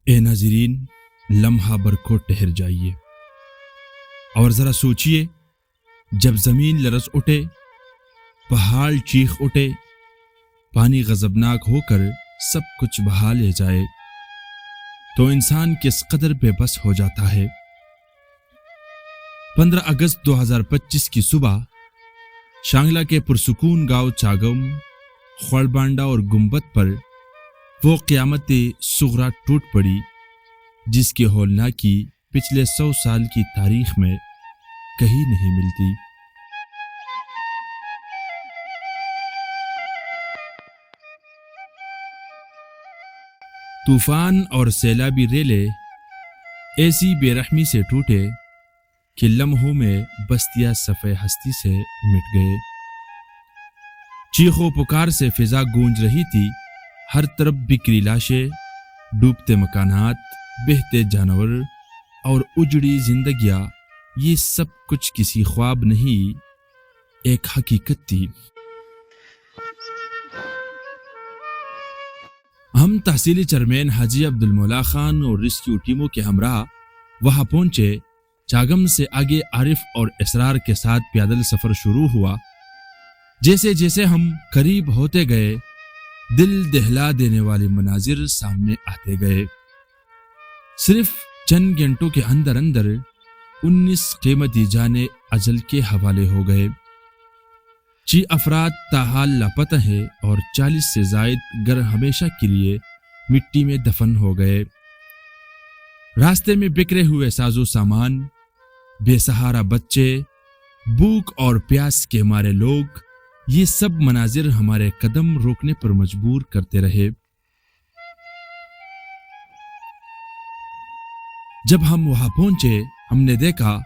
اے ناظرین، لمحہ بھر کو ٹھہر جائیے اور ذرا سوچئے، جب زمین لرز اٹھے، پہاڑ چیخ اٹھے، پانی غضبناک ہو کر سب کچھ بہا لے جائے تو انسان کس قدر بے بس ہو جاتا ہے۔ 15 اگست 2025 کی صبح شانگلہ کے پرسکون گاؤں چاگم، خولبانڈہ اور گنبد پر وہ قیامت صغریٰ ٹوٹ پڑی جس کی ہولناکی پچھلے 100 سال کی تاریخ میں کہیں نہیں ملتی۔ طوفان اور سیلابی ریلے ایسی بے رحمی سے ٹوٹے کہ لمحوں میں بستیاں صفحہ ہستی سے مٹ گئے۔ چیخ و پکار سے فضا گونج رہی تھی، ہر طرف بکھری لاشیں، ڈوبتے مکانات، بہتے جانور اور اجڑی زندگیاں۔ یہ سب کچھ کسی خواب نہیں، ایک حقیقت تھی۔ ہم تحصیلی چیئرمین حاجی عبدالمولا خان اور ریسکیو ٹیموں کے ہمراہ وہاں پہنچے۔ چاگم سے آگے عارف اور اسرار کے ساتھ پیدل سفر شروع ہوا۔ جیسے جیسے ہم قریب ہوتے گئے، دل دہلا دینے والے مناظر سامنے آتے گئے۔ صرف چند گھنٹوں کے اندر 19 قیمتی جانیں اجل کے حوالے ہو گئے۔ 6 افراد تاحال لاپتہ ہیں اور 40 سے زائد گھر ہمیشہ کے لیے مٹی میں دفن ہو گئے۔ راستے میں بکھرے ہوئے ساز و سامان، بے سہارا بچے، بھوک اور پیاس کے مارے لوگ، یہ سب مناظر ہمارے قدم روکنے پر مجبور کرتے رہے۔ جب ہم وہاں پہنچے، ہم نے دیکھا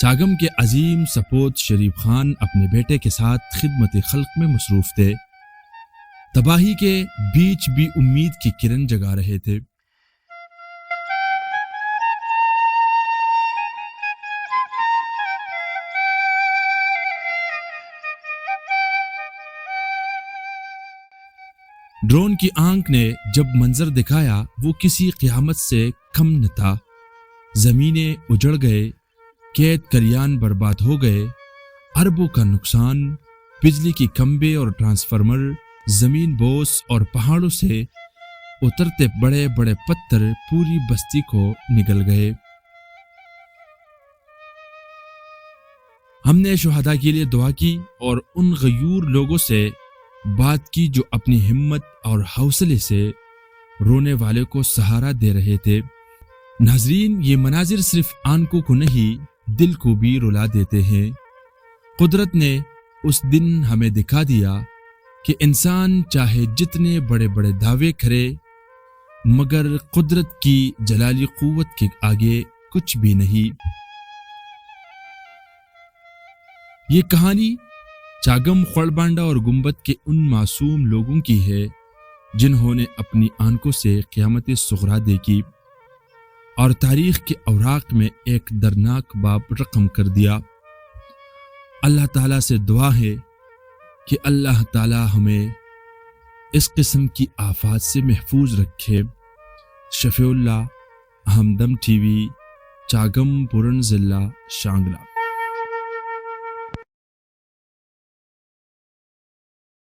چاگم کے عظیم سپوت شریف خان اپنے بیٹے کے ساتھ خدمت خلق میں مصروف تھے۔ تباہی کے بیچ بھی امید کی کرن جگا رہے تھے۔ ڈرون کی آنکھ نے جب منظر دکھایا، وہ کسی قیامت سے کم نہ تھا۔ زمینیں اجڑ گئے، کھیت کھلیان برباد ہو گئے، اربوں کا نقصان، بجلی کی کھمبے اور ٹرانسفارمر، زمین بوس اور پہاڑوں سے اترتے بڑے بڑے پتھر پوری بستی کو نگل گئے۔ ہم نے شہداء کے لیے دعا کی اور ان غیور لوگوں سے بات کی جو اپنی ہمت اور حوصلے سے رونے والے کو سہارا دے رہے تھے۔ ناظرین، یہ مناظر صرف آنکھوں کو نہیں، دل کو بھی رلا دیتے ہیں۔ قدرت نے اس دن ہمیں دکھا دیا کہ انسان چاہے جتنے بڑے بڑے دعوے کرے، مگر قدرت کی جلالی قوت کے آگے کچھ بھی نہیں۔ یہ کہانی چاگم، خولبانڈہ اور گنبد کے ان معصوم لوگوں کی ہے جنہوں نے اپنی آنکھوں سے قیامت صغریٰ دیکھی اور تاریخ کے اوراق میں ایک دردناک باب رقم کر دیا۔ اللہ تعالیٰ سے دعا ہے کہ اللہ تعالیٰ ہمیں اس قسم کی آفات سے محفوظ رکھے۔ شفیع اللہ، ہمدم ٹی وی، چاگم پورن ضلع، شانگلہ۔